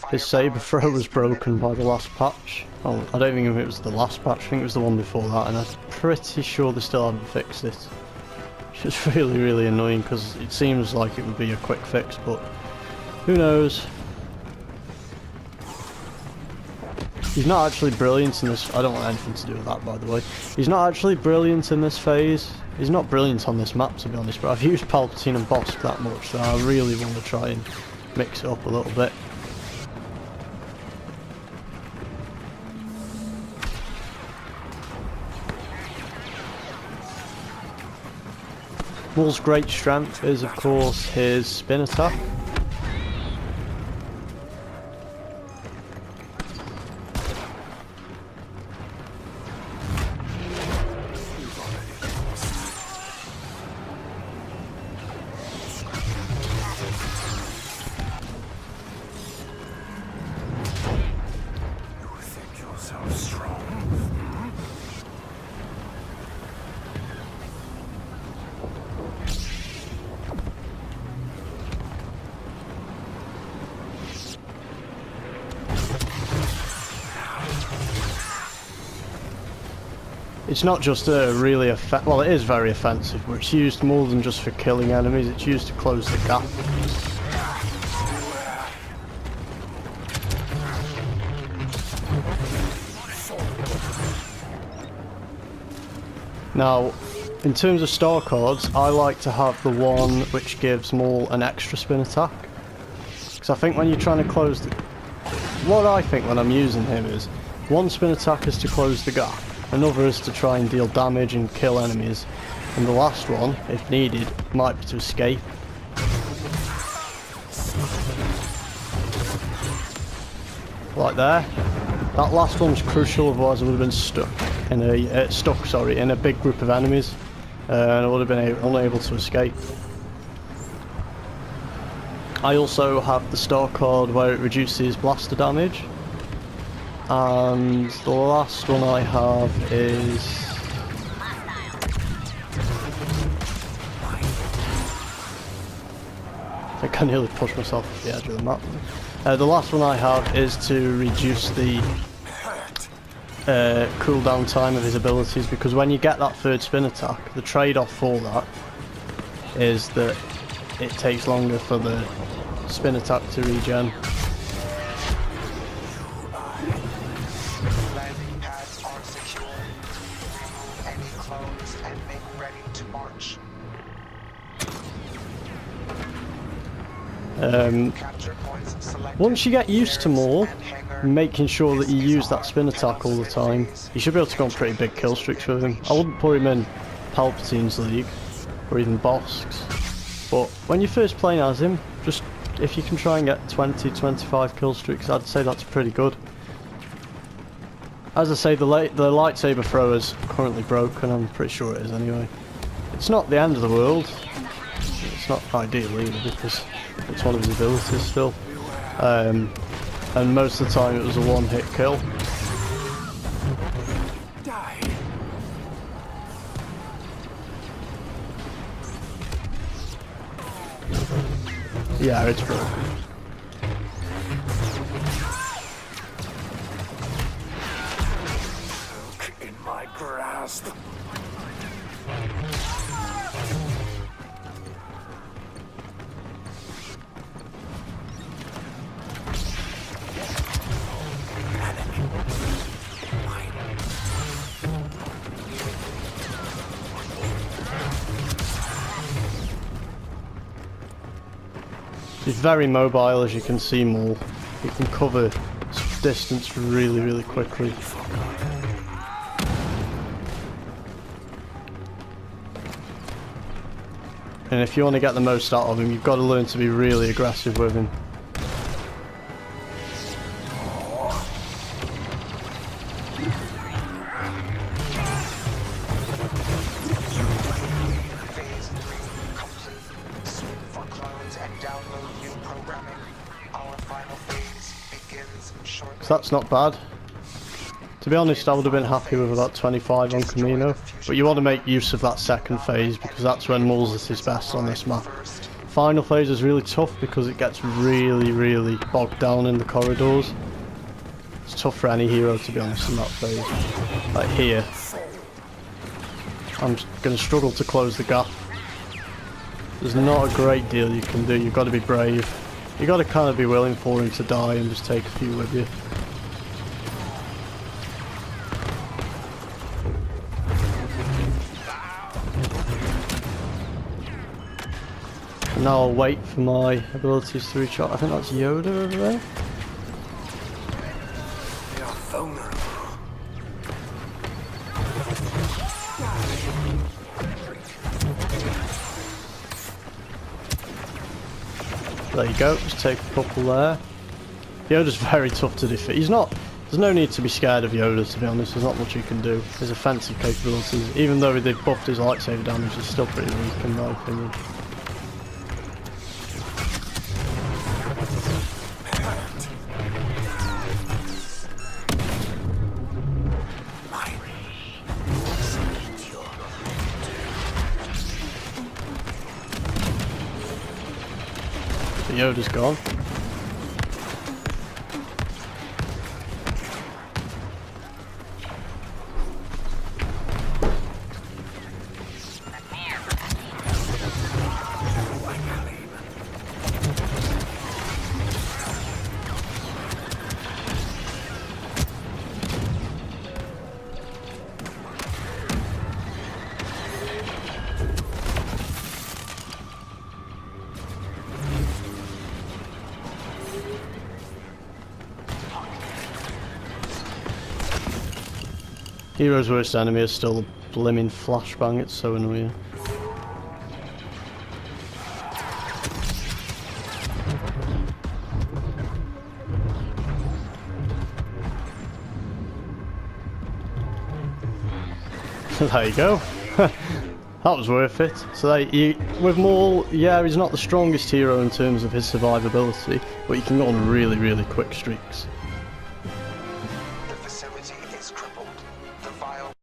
His saber throw was broken by the last patch. Oh, I don't think it was the last patch, I think it was the one before that, and I'm pretty sure they still haven't fixed it. Which is really, really annoying because it seems like it would be a quick fix, but who knows. He's not actually brilliant in this. I don't want anything to do with that, by the way. He's not actually brilliant in this phase. He's not brilliant on this map, to be honest, but I've used Palpatine and Bosk that much, so I really want to try and mix it up a little bit. Maul's great strength is, of course, his spin attack. It's not just a really well, it is very offensive, but it's used more than just for killing enemies, it's used to close the gap. Now, in terms of star cards, I like to have the one which gives Maul an extra spin attack. Because I think when you're trying to close the... What I think when I'm using him is, one spin attack is to close the gap, another is to try and deal damage and kill enemies, and the last one, if needed, might be to escape. Like there. That last one's crucial, otherwise I would have been stuck in a in a big group of enemies, and I would have been unable to escape. I also have the star card where it reduces blaster damage. And the last one I have is... I think I nearly pushed myself off the edge of the map. The last one I have is to reduce the cooldown time of his abilities, because when you get that third spin attack, the trade-off for that is that it takes longer for the spin attack to regen. Once you get used to Maul, making sure that you use that spin attack all the time, you should be able to go on pretty big kill streaks with him. I wouldn't put him in Palpatine's league, or even Bosk's, but when you're first playing as him, just if you can try and get 20-25 kill streaks, I'd say that's pretty good. As I say, the lightsaber throw is currently broken, I'm pretty sure it is anyway. It's not the end of the world, it's not ideal either, because it's one of his abilities still. And most of the time it was a one-hit kill. Yeah, it's broken. In my grasp. He's very mobile, as you can see, Maul. He can cover distance really, really quickly. And if you want to get the most out of him, you've got to learn to be really aggressive with him. So that's not bad. To be honest, I would have been happy with about 25 on Kamino, but you want to make use of that second phase because that's when Maul's at his best on this map. final phase is really tough because it gets really bogged down in the corridors. It's tough for any hero, to be honest, in that phase. Like here, I'm going to struggle to close the gap. There's not a great deal you can do. You've got to be brave. You've got to kind of be willing for him to die and just take a few with you. Now I'll wait for my abilities to recharge. I think that's Yoda over there. They are vulnerable. There you go, just take a couple there. Yoda's very tough to defeat. He's not... There's no need to be scared of Yoda, to be honest. There's not much you can do. His offensive capabilities, even though they buffed his lightsaber damage, he's still pretty weak in my opinion. Yoda's gone. Hero's worst enemy is still the blimmin' flashbang, it's so annoying. There you go. That was worth it. So with Maul, yeah, he's not the strongest hero in terms of his survivability, but you can go on really quick streaks.